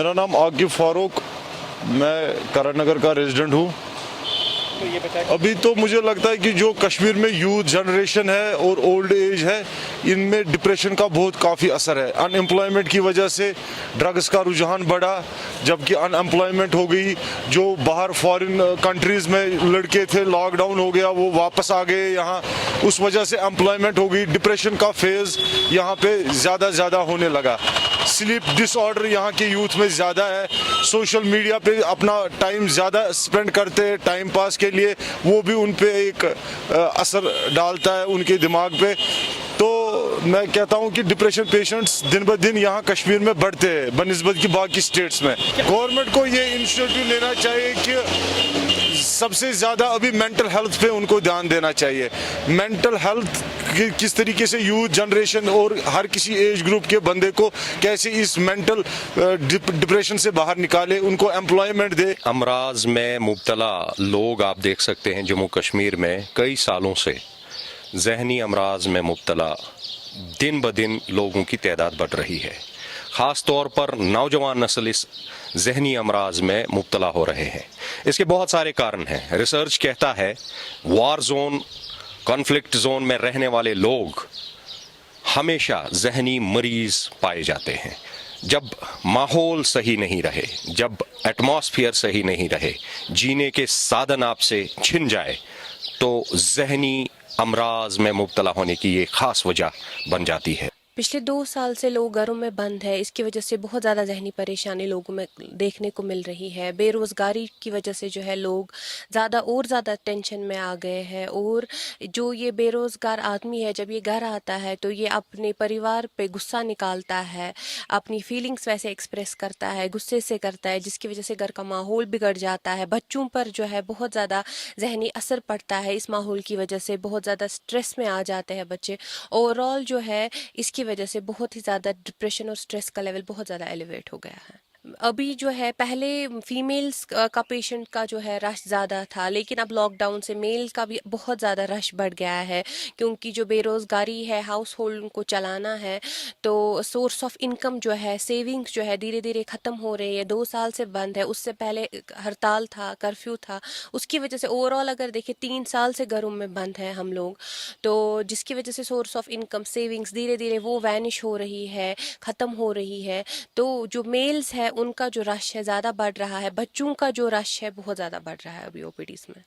मेरा नाम आकिब फारूक, मैं करण नगर का रेजिडेंट हूँ। तो ये बताएं। अभी तो मुझे लगता है कि जो कश्मीर में यूथ जनरेशन है और ओल्ड एज है, इनमें डिप्रेशन का बहुत काफ़ी असर है। अनएम्प्लॉयमेंट की वजह से ड्रग्स का रुझान बढ़ा, जबकि अनएम्प्लॉयमेंट हो गई। जो बाहर फॉरेन कंट्रीज़ में लड़के थे, लॉकडाउन हो गया, वो वापस आ गए यहाँ, उस वजह से एम्प्लॉयमेंट हो गई। डिप्रेशन का फेज़ यहाँ पे ज़्यादा होने लगा। स्लीप डिसऑर्डर यहाँ के यूथ में ज़्यादा है। सोशल मीडिया पे अपना टाइम ज़्यादा स्पेंड करते हैं टाइम पास के लिए, वो भी उन पे एक असर डालता है उनके दिमाग पे। तो मैं कहता हूँ कि डिप्रेशन पेशेंट्स दिन ब दिन यहाँ कश्मीर में बढ़ते हैं बनिस्बत की बाकी स्टेट्स में। गवर्नमेंट को ये इनिशिएटिव लेना चाहिए कि सबसे ज़्यादा अभी मेंटल हेल्थ पे उनको ध्यान देना चाहिए। मेंटल हेल्थ किस तरीके से यूथ जनरेशन और हर किसी एज ग्रुप के बंदे को कैसे इस मेंटल डिप्रेशन से बाहर निकाले, उनको एम्प्लॉयमेंट दे। अमराज में मुब्तला लोग आप देख सकते हैं जम्मू कश्मीर में कई सालों से जहनी अमराज में मुब्तला दिन ब दिन लोगों की तादाद बढ़ रही है। ख़ास तौर पर नौजवान नस्ल इस जहनी अमराज में मुब्तला हो रहे हैं। इसके बहुत सारे कारण हैं। रिसर्च कहता है वार जोन, कॉन्फ्लिक्ट जोन में रहने वाले लोग हमेशा जहनी मरीज पाए जाते हैं। जब माहौल सही नहीं रहे, जब एटमॉस्फेयर सही नहीं रहे, जीने के साधन आपसे छिन जाए, तो जहनी अमराज में मुब्तला होने की ये खास वजह बन जाती है। पिछले 2 साल से लोग घरों में बंद है, इसकी वजह से बहुत ज़्यादा जहनी परेशानी लोगों में देखने को मिल रही है। बेरोज़गारी की वजह से जो है लोग ज़्यादा टेंशन में आ गए हैं। और जो ये बेरोज़गार आदमी है, जब ये घर आता है तो ये अपने परिवार पे गुस्सा निकालता है, अपनी फीलिंग्स वैसे एक्सप्रेस करता है, गुस्से से करता है, जिसकी वजह से घर का माहौल बिगड़ जाता है। बच्चों पर जो है बहुत ज़्यादा जहनी असर पड़ता है। इस माहौल की वजह से बहुत ज़्यादा स्ट्रेस में आ जाते हैं बच्चे। ओवरऑल जो है इसकी वजह से बहुत ही ज़्यादा डिप्रेशन और स्ट्रेस का लेवल बहुत ज़्यादा एलिवेट हो गया है। अभी जो है पहले फीमेल्स का पेशेंट का जो है रश ज़्यादा था, लेकिन अब लॉकडाउन से मेल का भी बहुत ज़्यादा रश बढ़ गया है, क्योंकि जो बेरोज़गारी है, हाउस होल्ड को चलाना है, तो सोर्स ऑफ इनकम जो है, सेविंग्स जो है धीरे धीरे ख़त्म हो रही है। 2 साल से बंद है, उससे पहले हड़ताल था, कर्फ्यू था, उसकी वजह से ओवरऑल अगर देखें 3 साल से घरों में बंद हैं हम लोग, तो जिसकी वजह से सोर्स ऑफ इनकम, सेविंग्स धीरे धीरे वो वैनिश हो रही है, ख़त्म हो रही है। तो जो मेल्स है उनका जो रश है ज़्यादा बढ़ रहा है, बच्चों का जो रश है बहुत ज़्यादा बढ़ रहा है अभी ओपीडीज़ में।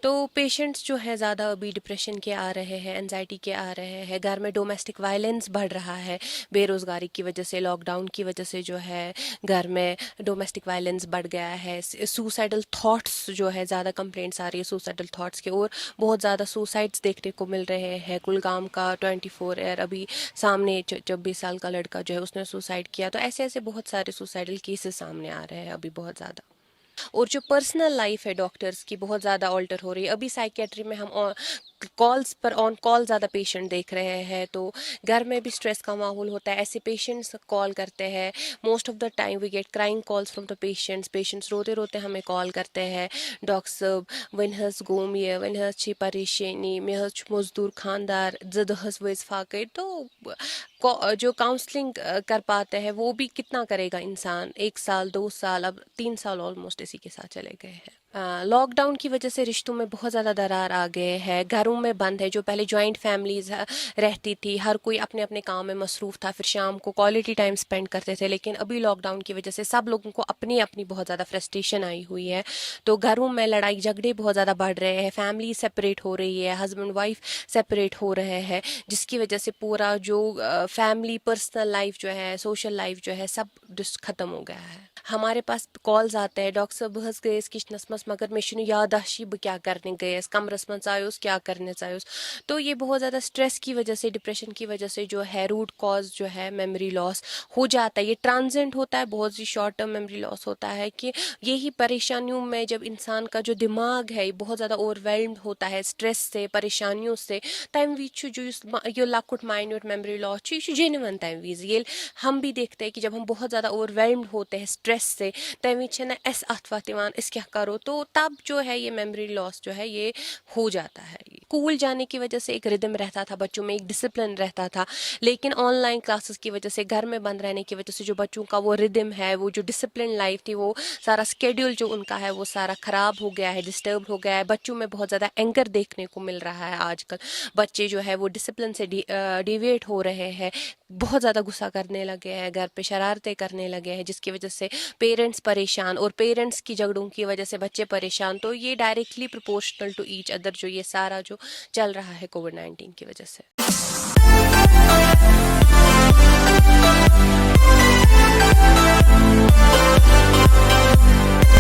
तो पेशेंट्स जो है ज़्यादा अभी डिप्रेशन के आ रहे हैं, एंजाइटी के आ रहे हैं। घर में डोमेस्टिक वायलेंस बढ़ रहा है बेरोज़गारी की वजह से, लॉकडाउन की वजह से जो है घर में डोमेस्टिक वायलेंस बढ़ गया है। सुसाइडल थॉट्स जो है ज़्यादा कंप्लेंट्स आ रही है सुसाइडल थॉट्स के, और बहुत ज़्यादा सुसाइड्स देखने को मिल रहे हैं। कुलगाम का 24 ईयर अभी सामने 26 साल का लड़का जो है उसने सुसाइड किया। तो ऐसे बहुत सारे सुसाइडल केसेस सामने आ रहे हैं अभी बहुत ज़्यादा। और जो पर्सनल लाइफ है डॉक्टर्स की बहुत ज़्यादा ऑल्टर हो रही है। अभी साइकेट्री में हम कॉल्स पर ऑन कॉल ज़्यादा पेशेंट देख रहे हैं, तो घर में भी स्ट्रेस का माहौल होता है। ऐसे पेशेंट्स कॉल करते हैं, most of the time we get crying calls from the patients रोते रोते हमें कॉल करते हैं। डॉक्टर साहब वन हस गोम ये वन हस छी परेशानी मे हस मजदूर खानदार जद हस वज फाके। तो जो काउंसलिंग कर पाते हैं वो भी कितना करेगा इंसान, 1 साल 2 साल, अब 3 साल ऑलमोस्ट इसी के साथ चले गए हैं। लॉकडाउन की वजह से रिश्तों में बहुत ज़्यादा दरार आ गए हैं। घरों में बंद है। जो पहले जॉइंट फैमिलीज रहती थी, हर कोई अपने अपने काम में मसरूफ़ था, फिर शाम को क्वालिटी टाइम स्पेंड करते थे। लेकिन अभी लॉकडाउन की वजह से सब लोगों को अपनी अपनी बहुत ज़्यादा फ्रस्ट्रेशन आई हुई है, तो घरों में लड़ाई झगड़े बहुत ज़्यादा बढ़ रहे हैं। फैमिली सेपरेट हो रही है, हस्बैंड वाइफ सेपरेट हो रहे हैं, जिसकी वजह से पूरा जो फैमिली पर्सनल लाइफ जो है, सोशल लाइफ जो है, सब ख़त्म हो गया है। हमारे पास कॉल्स आते हैं, डॉक्टर साहब बहस गए किचनस मस मगर मे यादाशी बह क्या करने गए, कमरस मं आयोस क्या करने आयोस। तो ये बहुत ज़्यादा स्ट्रेस की वजह से, डिप्रेशन की वजह से जो है रूट कॉज जो है मेमोरी लॉस हो जाता है। ये ट्रांजेंट होता है, बहुत सी शॉर्ट टर्म मेमोरी लॉस होता है। कि यही परेशानियों में जब इंसान का जो दिमाग है बहुत ज़्यादा ओवरवेल्म्ड होता है स्ट्रेस से, परेशानियों से, तम वी जो लकुट माइन्यूट मेमोरी लॉस जेन्युइन तम वीज ये हम भी देखते हैं कि जब हम बहुत ज़्यादा ओवरवेल्म्ड होते हैं स्ट्रेस से, तम ना अस अत वत इस क्या करो, तो तब जो है ये मेमोरी लॉस जो है ये हो जाता है। स्कूल जाने की वजह से एक रिदम रहता था बच्चों में, एक डिसिप्लिन रहता था, लेकिन ऑनलाइन क्लासेस की वजह से, घर में बंद रहने की वजह से जो बच्चों का वो रिदम है, वो जो डिसिप्लिन लाइफ थी, वो सारा स्केड्यूल जो उनका है वो सारा ख़राब हो गया है, डिस्टर्ब हो गया है। बच्चों में बहुत ज़्यादा एंगर देखने को मिल रहा है आजकल। बच्चे जो है वो डिसिप्लिन से डिविएट हो रहे हैं, बहुत ज़्यादा गुस्सा करने लगे हैं, घर पे शरारतें करने लगे हैं, जिसकी वजह से पेरेंट्स परेशान, और पेरेंट्स की झगड़ों की वजह से बच्चे परेशान। तो ये directly proportional to each other जो ये सारा जो चल रहा है कोविड-19 की वजह से।